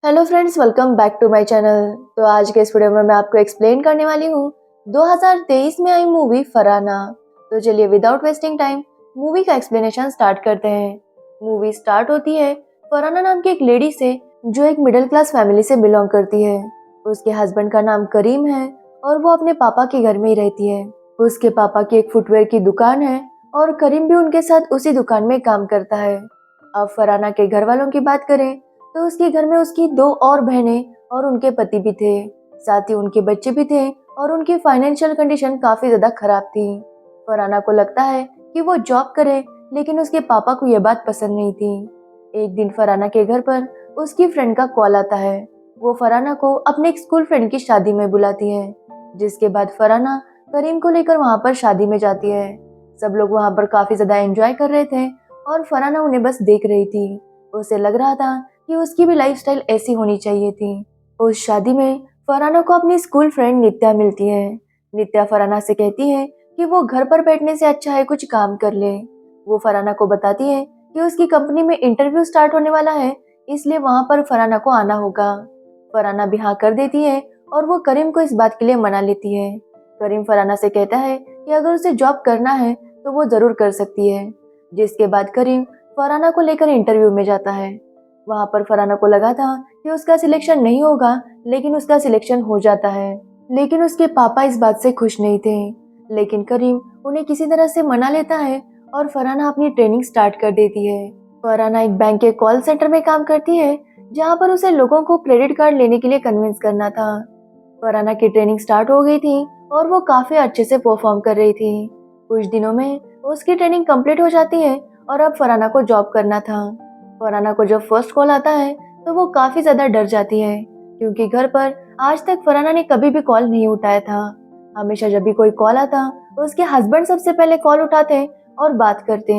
Hello friends, welcome back to my channel. तो आज के इस वीडियो में मैं आपको एक्सप्लेन करने वाली हूँ 2023 में आई मूवी फरहाना। तो चलिए विदाउट वेस्टिंग टाइम मूवी का एक्सप्लेनेशन स्टार्ट करते हैं। मूवी स्टार्ट होती है फरहाना नाम की एक लेडी से जो एक मिडिल क्लास फैमिली से बिलोंग करती है। उसके हस्बैंड का नाम करीम है और वो अपने पापा के घर में ही रहती है। उसके पापा की एक फुटवेयर की दुकान है और करीम भी उनके साथ उसी दुकान में काम करता है। अब फरहाना के घर वालों की बात करें तो उसके घर में उसकी दो और बहनें और उनके पति भी थे। साथ ही उनके बच्चे भी थे और उनकी फाइनेंशियल कंडीशन काफी ज्यादा खराब थी। फरहाना को लगता है कि वो जॉब करे, लेकिन उसके पापा को यह बात पसंद नहीं थी। एक दिन फरहाना के घर पर उसकी फ्रेंड का कॉल आता है। वो फरहाना को अपने एक स्कूल फ्रेंड की शादी में बुलाती है, जिसके बाद फरहाना करीम को लेकर वहां पर शादी में जाती है। सब लोग वहां पर काफी ज्यादा एंजॉय कर रहे थे और फरहाना उन्हें बस देख रही थी। उसे लग रहा था कि उसकी भी लाइफस्टाइल ऐसी होनी चाहिए थी। उस शादी में फरहाना को अपनी स्कूल फ्रेंड नित्या मिलती है। नित्या फरहाना से कहती है कि वो घर पर बैठने से अच्छा है कुछ काम कर ले। वो फरहाना को बताती है कि उसकी कंपनी में इंटरव्यू स्टार्ट होने वाला है, इसलिए वहां पर फरहाना को आना होगा। फरहाना भी हाँ कर देती है और वो करीम को इस बात के लिए मना लेती है। करीम फरहाना से कहता है कि अगर उसे जॉब करना है तो वो जरूर कर सकती है। जिसके बाद करीम फरहाना को लेकर इंटरव्यू में जाता है। वहां पर फरहाना को लगा था कि उसका सिलेक्शन नहीं होगा, लेकिन उसका सिलेक्शन हो जाता है। लेकिन उसके पापा इस बात से खुश नहीं थे। लेकिन करीम उन्हें किसी तरह से मना लेता है और फरहाना अपनी ट्रेनिंग स्टार्ट कर देती है। फरहाना एक बैंक के कॉल सेंटर में काम करती है, जहां पर उसे लोगों को क्रेडिट कार्ड लेने के लिए कन्विंस करना था। फरहाना की ट्रेनिंग स्टार्ट हो गई थी और वो काफी अच्छे से परफॉर्म कर रही थी। कुछ दिनों में उसकी ट्रेनिंग कंप्लीट हो जाती है और अब फरहाना को जॉब करना था। फरहाना को जब फर्स्ट कॉल आता है तो वो काफी ज्यादा डर जाती है, क्योंकि घर पर आज तक फरहाना ने कभी भी कॉल नहीं उठाया था। हमेशा जब भी कोई कॉल आता उसके हस्बैंड सबसे पहले कॉल उठाते और बात करते।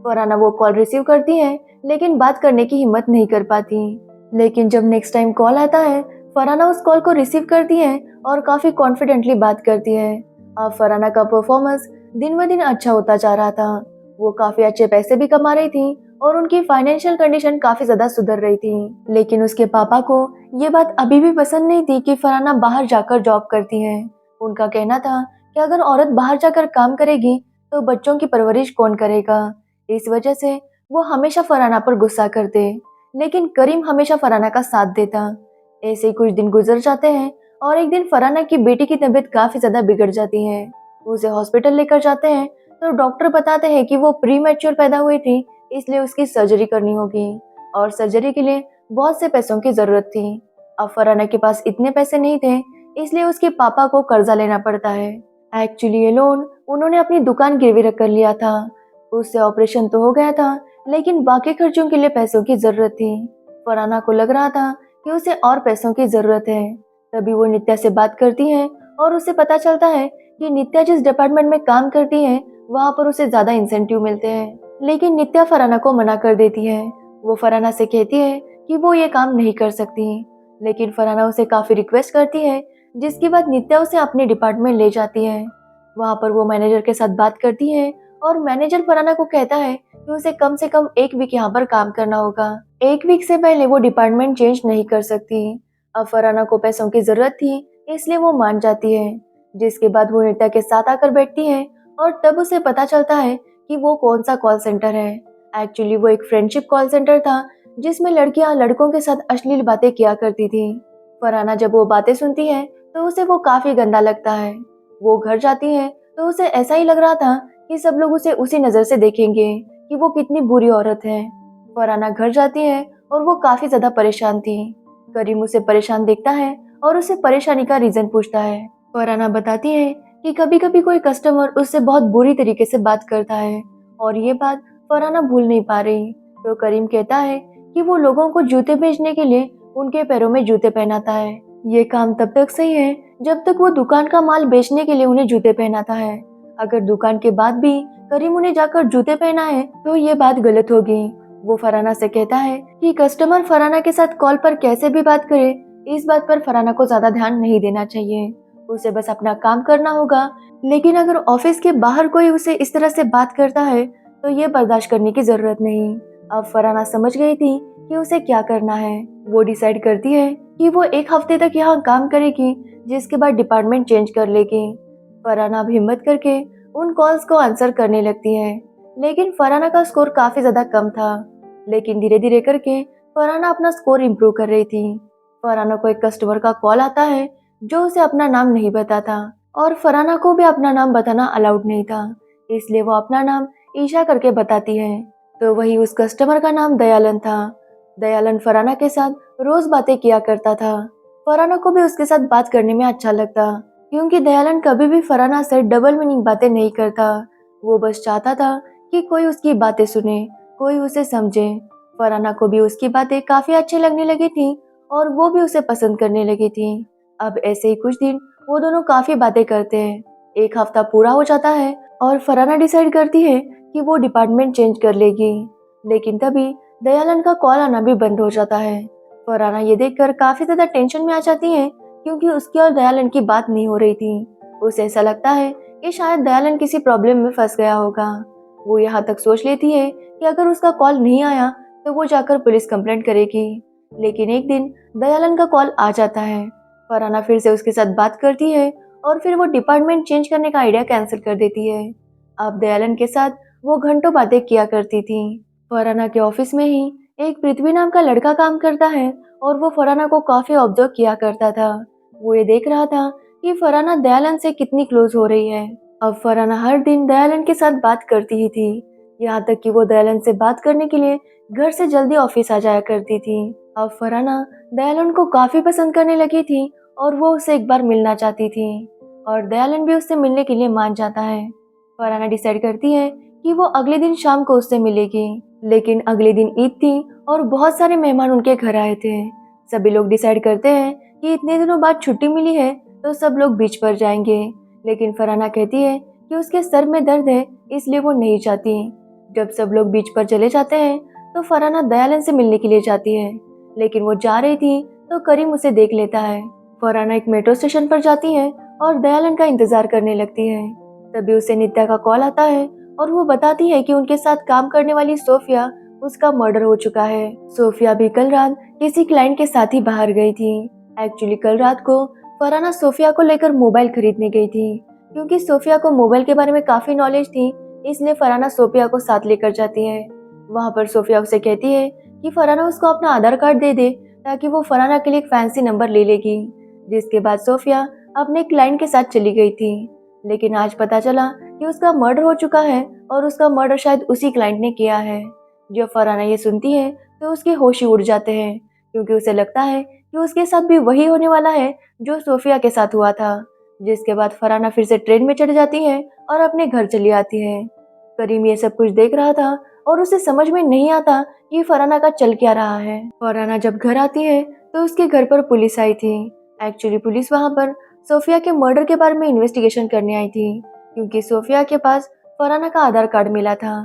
फरहाना वो कॉल रिसीव करती है, लेकिन बात करने की हिम्मत नहीं कर पाती। लेकिन जब नेक्स्ट टाइम कॉल आता है फरहाना उस कॉल को रिसीव करती है और काफी कॉन्फिडेंटली बात करती है। अब फरहाना का परफॉर्मेंस दिन ब दिन अच्छा होता जा रहा था। वो काफी अच्छे पैसे भी कमा रही थी और उनकी फाइनेंशियल कंडीशन काफी ज्यादा सुधर रही थी। लेकिन उसके पापा को ये बात अभी भी पसंद नहीं थी कि फरहाना बाहर जाकर जॉब करती है। उनका कहना था कि अगर औरत बाहर जाकर काम करेगी तो बच्चों की परवरिश कौन करेगा। इस वजह से वो हमेशा फरहाना पर गुस्सा करते, लेकिन करीम हमेशा फरहाना का साथ देता। ऐसे ही कुछ दिन गुजर जाते हैं और एक दिन फरहाना की बेटी की तबीयत काफी ज्यादा बिगड़ जाती है। उसे हॉस्पिटल लेकर जाते हैं तो डॉक्टर बताते हैं कि वो प्री मैच्योर पैदा हुई थी, इसलिए उसकी सर्जरी करनी होगी और सर्जरी के लिए बहुत से पैसों की जरूरत थी। अब फरहाना के पास इतने पैसे नहीं थे, इसलिए उसके पापा को कर्जा लेना पड़ता है। एक्चुअली ये लोन उन्होंने अपनी दुकान गिरवी रख कर लिया था। उससे ऑपरेशन तो हो गया था, लेकिन बाकी खर्चों के लिए पैसों की जरूरत थी। फरहाना को लग रहा था कि उसे और पैसों की जरूरत है। तभी वो नित्या से बात करती है और उसे पता चलता है कि नित्या जिस डिपार्टमेंट में काम करती है वहाँ पर उसे ज्यादा इंसेंटिव मिलते हैं। लेकिन नित्या फरहाना को मना कर देती है। वो फरहाना से कहती है कि वो ये काम नहीं कर सकती, लेकिन फरहाना उसे काफी रिक्वेस्ट करती है, जिसके बाद नित्या उसे अपने डिपार्टमेंट ले जाती है। वहाँ पर वो मैनेजर के साथ बात करती है और मैनेजर फरहाना को कहता है कि उसे कम से कम एक वीक यहाँ पर काम करना होगा। एक वीक से पहले वो डिपार्टमेंट चेंज नहीं कर सकती। अब फरहाना को पैसों की जरूरत थी, इसलिए वो मान जाती है। जिसके बाद वो नित्या के साथ आकर बैठती है और तब उसे पता चलता है कि वो कौन सा कॉल सेंटर है। एक्चुअली वो एक फ्रेंडशिप कॉल सेंटर था, जिसमें लड़कियां लड़कों के साथ अश्लील बातें किया करती थी। फरहाना जब वो बातें सुनती है तो उसे वो काफी गंदा लगता है। वो घर जाती है तो उसे ऐसा ही लग रहा था कि सब लोग उसे उसी नजर से देखेंगे कि वो कितनी बुरी औरत है। फरहाना घर जाती है और वो काफी ज्यादा परेशान थी। करीम उसे परेशान देखता है और उसे परेशानी का रीजन पूछता है। फरहाना बताती है कि कभी कभी कोई कस्टमर उससे बहुत बुरी तरीके से बात करता है और ये बात फरहाना भूल नहीं पा रही। तो करीम कहता है कि वो लोगों को जूते बेचने के लिए उनके पैरों में जूते पहनाता है। ये काम तब तक सही है जब तक वो दुकान का माल बेचने के लिए उन्हें जूते पहनाता है। अगर दुकान के बाद भी करीम उन्हें जाकर जूते पहना है तो ये बात गलत होगी। वो फरहाना से कहता है कि कस्टमर फरहाना के साथ कॉल पर कैसे भी बात करे, इस बात पर फरहाना को ज्यादा ध्यान नहीं देना चाहिए। उसे बस अपना काम करना होगा। लेकिन अगर ऑफिस के बाहर कोई उसे इस तरह से बात करता है तो ये बर्दाश्त करने की जरूरत नहीं। अब फरहाना समझ गई थी कि उसे क्या करना है। वो डिसाइड करती है कि वो एक हफ्ते तक यहाँ काम करेगी, जिसके बाद डिपार्टमेंट चेंज कर लेगी। फरहाना अब हिम्मत करके उन कॉल्स को आंसर करने लगती है, लेकिन फरहाना का स्कोर काफी ज्यादा कम था। लेकिन धीरे धीरे करके फरहाना अपना स्कोर इम्प्रूव कर रही थी। फरहाना को एक कस्टमर का कॉल आता है जो उसे अपना नाम नहीं बताता, और फरहाना को भी अपना नाम बताना अलाउड नहीं था, इसलिए वो अपना नाम ईशा करके बताती है। तो वही उस कस्टमर का नाम दयालन था। दयालन फरहाना के साथ रोज बातें किया करता था। फरहाना को भी उसके साथ बात करने में अच्छा लगता, क्योंकि दयालन कभी भी फरहाना से डबल मीनिंग बातें नहीं करता। वो बस चाहता था कि कोई उसकी बातें सुने, कोई उसे समझे। फरहाना को भी उसकी बातें काफी अच्छी लगने लगी थी, और वो भी उसे पसंद करने लगी थी। अब ऐसे ही कुछ दिन वो दोनों काफी बातें करते हैं। एक हफ्ता पूरा हो जाता है और फरहाना डिसाइड करती है कि वो डिपार्टमेंट चेंज कर लेगी। लेकिन तभी दयालन का कॉल आना भी बंद हो जाता है। फरहाना ये देखकर काफी ज्यादा टेंशन में आ जाती है, क्योंकि उसकी और दयालन की बात नहीं हो रही थी। उसे ऐसा लगता है कि शायद दयालन किसी प्रॉब्लम में फंस गया होगा। वो यहाँ तक सोच लेती है कि अगर उसका कॉल नहीं आया तो वो जाकर पुलिस कंप्लेंट करेगी। लेकिन एक दिन दयालन का कॉल आ जाता है। फरहाना फिर से उसके साथ बात करती है, और फिर वो डिपार्टमेंट चेंज करने का आइडिया कैंसिल कर देती है। अब दयालन के साथ वो घंटों बातें किया करती थी। फरहाना के ऑफिस में ही एक पृथ्वी नाम का लड़का काम करता है, और वो फरहाना को काफी ऑब्जर्व किया करता था। वो ये देख रहा था कि फरहाना दयालन से कितनी क्लोज हो रही है। अब फरहाना हर दिन दयालन के साथ बात करती ही थी, यहाँ तक कि वो दयालन से बात करने के लिए घर से जल्दी ऑफिस आ जाया करती थी। अब फरहाना दयालन को काफी पसंद करने लगी थी, और वो उससे एक बार मिलना चाहती थी, और दयालन भी उससे मिलने के लिए मान जाता है। फरहाना डिसाइड करती है कि वो अगले दिन शाम को उससे मिलेगी। लेकिन अगले दिन ईद थी और बहुत सारे मेहमान उनके घर आए थे। सभी लोग डिसाइड करते हैं कि इतने दिनों बाद छुट्टी मिली है तो सब लोग बीच पर जाएंगे। लेकिन फरहाना कहती है कि उसके सर में दर्द है, इसलिए वो नहीं चाहती। जब सब लोग बीच पर चले जाते हैं तो फरहाना दयालन से मिलने के लिए जाती है। लेकिन वो जा रही थी तो करीम उसे देख लेता है। फरहाना एक मेट्रो स्टेशन पर जाती है और दयालन का इंतजार करने लगती है। तभी उसे नित्या का कॉल आता है, और वो बताती है कि उनके साथ काम करने वाली सोफिया, उसका मर्डर हो चुका है। सोफिया भी कल रात किसी क्लाइंट के साथ ही बाहर गई थी। एक्चुअली कल रात को फरहाना सोफिया को लेकर मोबाइल खरीदने गई थी। क्योंकि सोफिया को मोबाइल के बारे में काफी नॉलेज थी, इसलिए फरहाना सोफिया को साथ लेकर जाती है। वहाँ पर सोफिया उसे कहती है कि फरहाना उसको अपना आधार कार्ड दे दे, ताकि वो फरहाना के लिए एक फैंसी नंबर ले लेगी। जिसके बाद सोफिया अपने क्लाइंट के साथ चली गई थी। लेकिन आज पता चला कि उसका मर्डर हो चुका है, और उसका मर्डर शायद उसी क्लाइंट ने किया है। जब फरहाना ये सुनती है तो उसके होश ही उड़ जाते हैं, क्योंकि उसे लगता है कि उसके साथ भी वही होने वाला है जो सोफिया के साथ हुआ था। जिसके बाद फरहाना फिर से ट्रेन में चढ़ जाती है और अपने घर चली आती है। करीम ये सब कुछ देख रहा था, और उसे समझ में नहीं आता कि फरहाना का चल क्या रहा है। फरहाना जब घर आती है तो उसके घर पर पुलिस आई थी। एक्चुअली पुलिस वहाँ पर सोफिया के मर्डर के बारे में इन्वेस्टिगेशन करने आई थी, क्योंकि सोफिया के पास फरहाना का आधार कार्ड मिला था।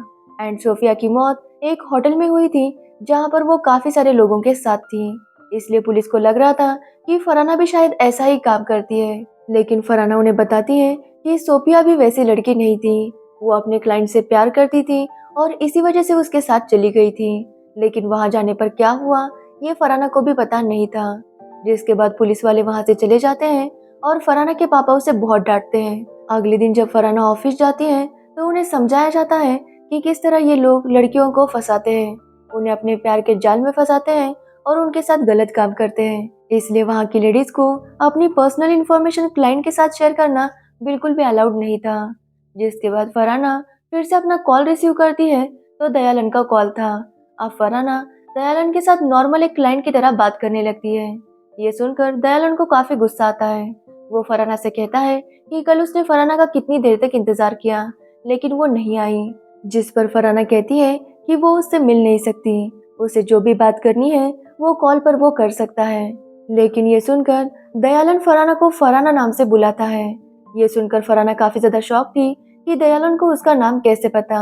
एंड सोफिया की मौत एक होटल में हुई थी, जहाँ पर वो काफी सारे लोगों के साथ थी। इसलिए पुलिस को लग रहा था कि फरहाना भी शायद ऐसा ही काम करती है। लेकिन फरहाना उन्हें बताती है कि सोफिया भी वैसी लड़की नहीं थी। वो अपने क्लाइंट से प्यार करती थी, और इसी वजह से उसके साथ चली गई थी। लेकिन वहां जाने पर क्या हुआ ये फरहाना को भी पता नहीं था। जिसके बाद पुलिस वाले वहां से चले जाते हैं, और फरहाना के पापा उसे बहुत डांटते हैं। अगले दिन जब फरहाना ऑफिस जाती है तो उन्हें समझाया जाता है कि किस तरह ये लोग लड़कियों को फंसाते हैं, उन्हें अपने प्यार के जाल में फंसाते हैं, और उनके साथ गलत काम करते हैं। इसलिए वहाँ की लेडीज को अपनी पर्सनल इंफॉर्मेशन क्लाइंट के साथ शेयर करना बिल्कुल भी अलाउड नहीं था। जिसके बाद फरहाना फिर से अपना कॉल रिसीव करती है तो दयालन का कॉल था। अब फरहाना दयालन के साथ नॉर्मल एक क्लाइंट की तरह बात करने लगती है। ये सुनकर दयालन को काफी गुस्सा आता है। वो फरहाना से कहता है कि कल उसने फरहाना का कितनी देर तक इंतजार किया, लेकिन वो नहीं आई। जिस पर फरहाना कहती है कि वो उससे मिल नहीं सकती, उसे जो भी बात करनी है वो कॉल पर वो कर सकता है। लेकिन ये सुनकर दयालन फरहाना को फरहाना नाम से बुलाता है। ये सुनकर फरहाना काफी ज्यादा शॉक थी कि दयालन को उसका नाम कैसे पता।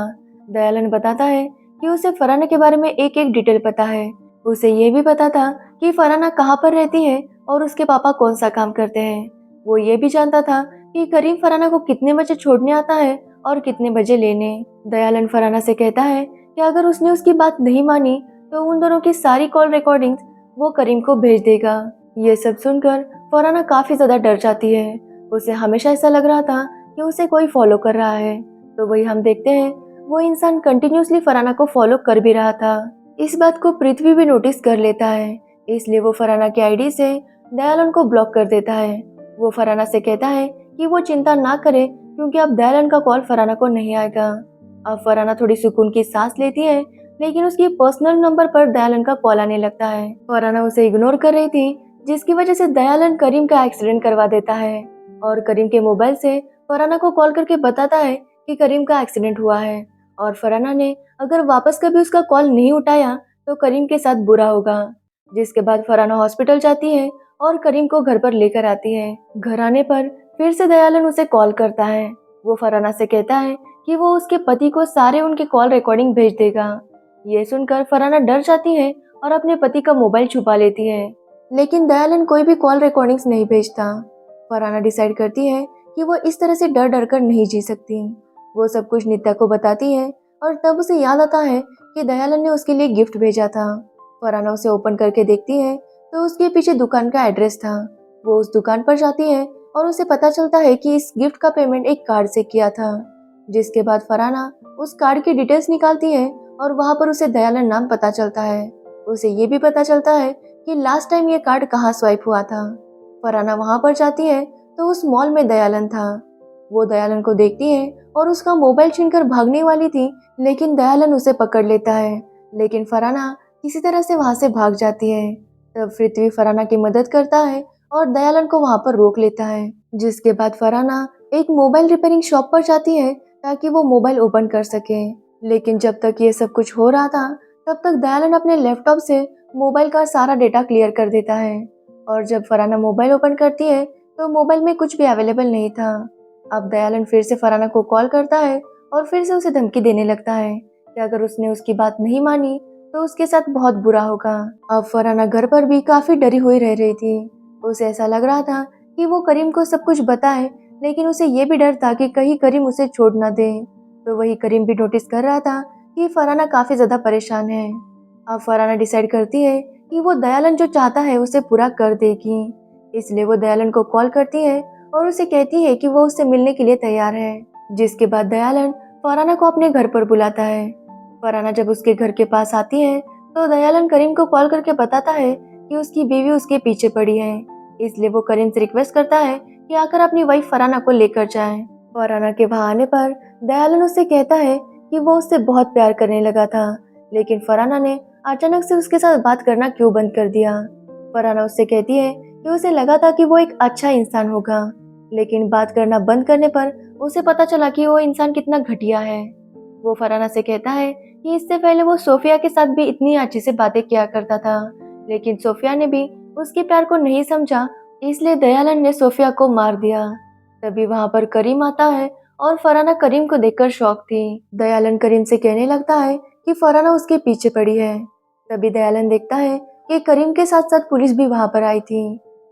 दयालन बताता है कि उसे फरहाना के बारे में एक एक डिटेल पता है। उसे ये भी पता था कि फरहाना कहाँ पर रहती है और उसके पापा कौन सा काम करते हैं। वो ये भी जानता था कि करीम फरहाना को कितने बजे छोड़ने आता है और कितने बजे लेने। दयालन फरहाना से कहता है कि अगर उसने उसकी बात नहीं मानी तो उन दोनों की सारी कॉल रिकॉर्डिंग्स वो करीम को भेज देगा। ये सब सुनकर फरहाना काफी ज्यादा डर जाती है। उसे हमेशा ऐसा लग रहा था कि उसे कोई फॉलो कर रहा है। तो वही हम देखते हैं वो इंसान कंटिन्यूअसली फरहाना को फॉलो कर भी रहा था। इस बात को पृथ्वी भी नोटिस कर लेता है, इसलिए वो फरहाना की आईडी से दयालन को ब्लॉक कर देता है। वो फरहाना से कहता है कि वो चिंता ना करे क्योंकि अब दयालन का कॉल फरहाना को नहीं आएगा। अब फरहाना थोड़ी सुकून की सांस लेती है, लेकिन उसकी पर्सनल नंबर पर दयालन का कॉल आने लगता है। फरहाना उसे इग्नोर कर रही थी, जिसकी वजह से दयालन करीम का एक्सीडेंट करवा देता है और करीम के मोबाइल से फरहाना को कॉल करके बताता है कि करीम का एक्सीडेंट हुआ है और फरहाना ने अगर वापस कभी उसका कॉल नहीं उठाया तो करीम के साथ बुरा होगा। जिसके बाद फरहाना हॉस्पिटल जाती है और करीम को घर पर लेकर आती है। घर आने पर फिर से दयालन उसे कॉल करता है। वो फरहाना से कहता है कि वो उसके पति को सारे उनके कॉल रिकॉर्डिंग भेज देगा। ये सुनकर फरहाना डर जाती है और अपने पति का मोबाइल छुपा लेती है, लेकिन दयालन कोई भी कॉल रिकॉर्डिंग्स नहीं भेजता। फरहाना डिसाइड करती है कि वो इस तरह से डर डर कर नहीं जी सकती। वो सब कुछ नित्या को बताती है और तब उसे याद आता है कि दयालन ने उसके लिए गिफ्ट भेजा था। फरहाना उसे ओपन करके देखती है तो उसके पीछे दुकान का एड्रेस था। वो उस दुकान पर जाती है और उसे पता चलता है कि इस गिफ्ट का पेमेंट एक कार्ड से किया था। जिसके बाद फरहाना उस कार्ड की डिटेल्स निकालती है और वहाँ पर उसे दयालन नाम पता चलता है। उसे ये भी पता चलता है कि लास्ट टाइम ये कार्ड कहाँ स्वाइप हुआ था। फरहाना वहाँ पर जाती है तो उस मॉल में दयालन था। वो दयालन को देखती है और उसका मोबाइल छीनकर भागने वाली थी, लेकिन दयालन उसे पकड़ लेता है। लेकिन फरहाना किसी तरह से वहाँ से भाग जाती है। तब पृथ्वी फरहाना की मदद करता है और दयालन को वहाँ पर रोक लेता है। जिसके बाद फरहाना एक मोबाइल रिपेयरिंग शॉप पर जाती है ताकि वो मोबाइल ओपन कर सके। लेकिन जब तक ये सब कुछ हो रहा था तब तक दयालन अपने लैपटॉप से मोबाइल का सारा डेटा क्लियर कर देता है। और जब फरहाना मोबाइल ओपन करती है तो मोबाइल में कुछ भी अवेलेबल नहीं था। अब दयालन फिर से फरहाना को कॉल करता है और फिर से उसे धमकी देने लगता है कि अगर उसने उसकी बात नहीं मानी तो उसके साथ बहुत बुरा होगा। अब फरहाना घर पर भी काफी डरी हुई रह रही थी। उसे ऐसा लग रहा था कि वो करीम को सब कुछ बताए, लेकिन उसे ये भी डर था कि कहीं करीम उसे छोड़ ना दे। तो वही करीम भी नोटिस कर रहा था कि फरहाना काफी ज्यादा परेशान है। अब फरहाना डिसाइड करती है कि वो दयालन जो चाहता है उसे पूरा कर देगी। इसलिए वो दयालन को कॉल करती है और उसे कहती है कि वो उससे मिलने के लिए तैयार है। जिसके बाद दयालन फरहाना को अपने घर पर बुलाता है। फरहाना जब उसके घर के पास आती है तो दयालन करीम को कॉल करके बताता है कि उसकी बीवी उसके पीछे पड़ी है। इसलिए वो करीम से रिक्वेस्ट करता है कि आकर अपनी वाइफ फरहाना को लेकर जाए। फरहाना के वहां आने पर दयालन उससे कहता है कि वो उससे बहुत प्यार करने लगा था, लेकिन फरहाना ने अचानक से उसके साथ बात करना क्यों बंद कर दिया। फरहाना उससे कहती है कि उसे लगा था कि वो एक अच्छा इंसान होगा, लेकिन बात करना बंद करने पर उसे पता चला कि वो इंसान कितना घटिया है। वो फरहाना से कहता है कि इससे पहले वो सोफिया के साथ भी इतनी अच्छी से बातें किया करता था, लेकिन सोफिया ने भी उसके प्यार को नहीं समझा, इसलिए दयालन ने सोफिया को मार दिया। तभी वहां पर करीम आता है और फरहाना करीम को देखकर शॉक थी। दयालन करीम से कहने लगता है कि फरहाना उसके पीछे पड़ी है। तभी दयालन देखता है कि करीम के साथ साथ पुलिस भी वहां पर आई थी।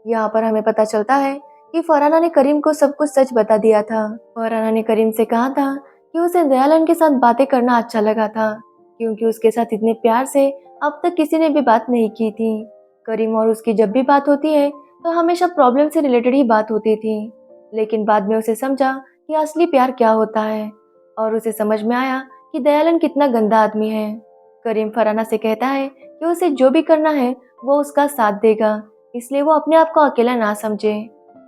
यहाँ पर हमें पता चलता है कि फरहाना ने करीम को सब कुछ सच बता दिया था। फरहाना ने करीम से कहा था कि उसे दयालन के साथ बातें करना अच्छा लगा था, क्योंकि उसके साथ इतने प्यार से अब तक किसी ने भी बात नहीं की थी। करीम और उसकी जब भी बात होती है तो हमेशा प्रॉब्लम से रिलेटेड ही बात होती थी, लेकिन बाद में उसे समझा कि असली प्यार क्या होता है और उसे समझ में आया कि दयालन कितना गंदा आदमी है। करीम फरहाना से कहता है कि उसे जो भी करना है वो उसका साथ देगा, इसलिए वो अपने आप को अकेला ना समझे।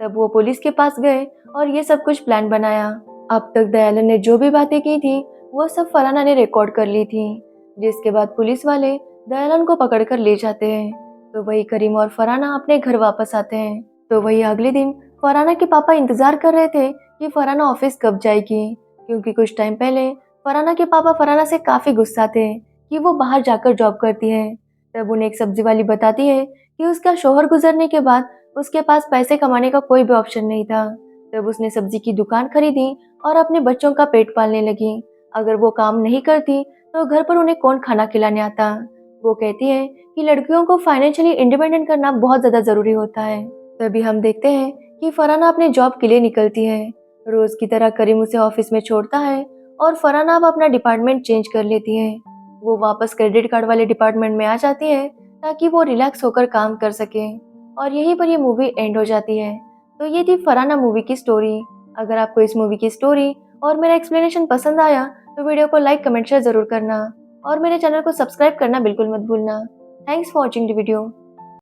तब वो पुलिस के पास गए और ये सब कुछ प्लान बनाया। अब तक दयालन ने जो भी बातें की थी वो सब फरहाना ने रिकॉर्ड कर ली थी। जिसके बाद पुलिस वाले दयालन को पकड़कर ले जाते हैं। तो वही करीम और फरहाना अपने घर वापस आते हैं। तो वही अगले दिन फरहाना के पापा इंतजार कर रहे थे कि फरहाना ऑफिस कब जाएगी, क्योंकि कुछ टाइम पहले फरहाना के पापा फरहाना से काफी गुस्सा थे कि वो बाहर जाकर जॉब करती है। तब उन्हें एक सब्जी वाली बताती है कि उसका शोहर गुजरने के बाद उसके पास पैसे कमाने का कोई भी ऑप्शन नहीं था। तब उसने सब्जी की दुकान खरीदी और अपने बच्चों का पेट पालने लगी। अगर वो काम नहीं करती तो घर पर उन्हें कौन खाना खिलाने आता। वो कहती है कि लड़कियों को फाइनेंशियली इंडिपेंडेंट करना बहुत ज्यादा जरूरी होता है। तभी हम देखते हैं कि फरहाना अपने जॉब के लिए निकलती है। रोज की तरह करीम उसे ऑफिस में छोड़ता है और फरहाना अब अपना डिपार्टमेंट चेंज कर लेती है। वो वापस क्रेडिट कार्ड वाले डिपार्टमेंट में आ जाती है ताकि वो रिलैक्स होकर काम कर सके, और यहीं पर ये मूवी एंड हो जाती है। तो ये थी फरहाना मूवी की स्टोरी। अगर आपको इस मूवी की स्टोरी और मेरा एक्सप्लेनेशन पसंद आया तो वीडियो को लाइक कमेंट शेयर जरूर करना, और मेरे चैनल को सब्सक्राइब करना बिल्कुल मत भूलना। Thanks for watching the video.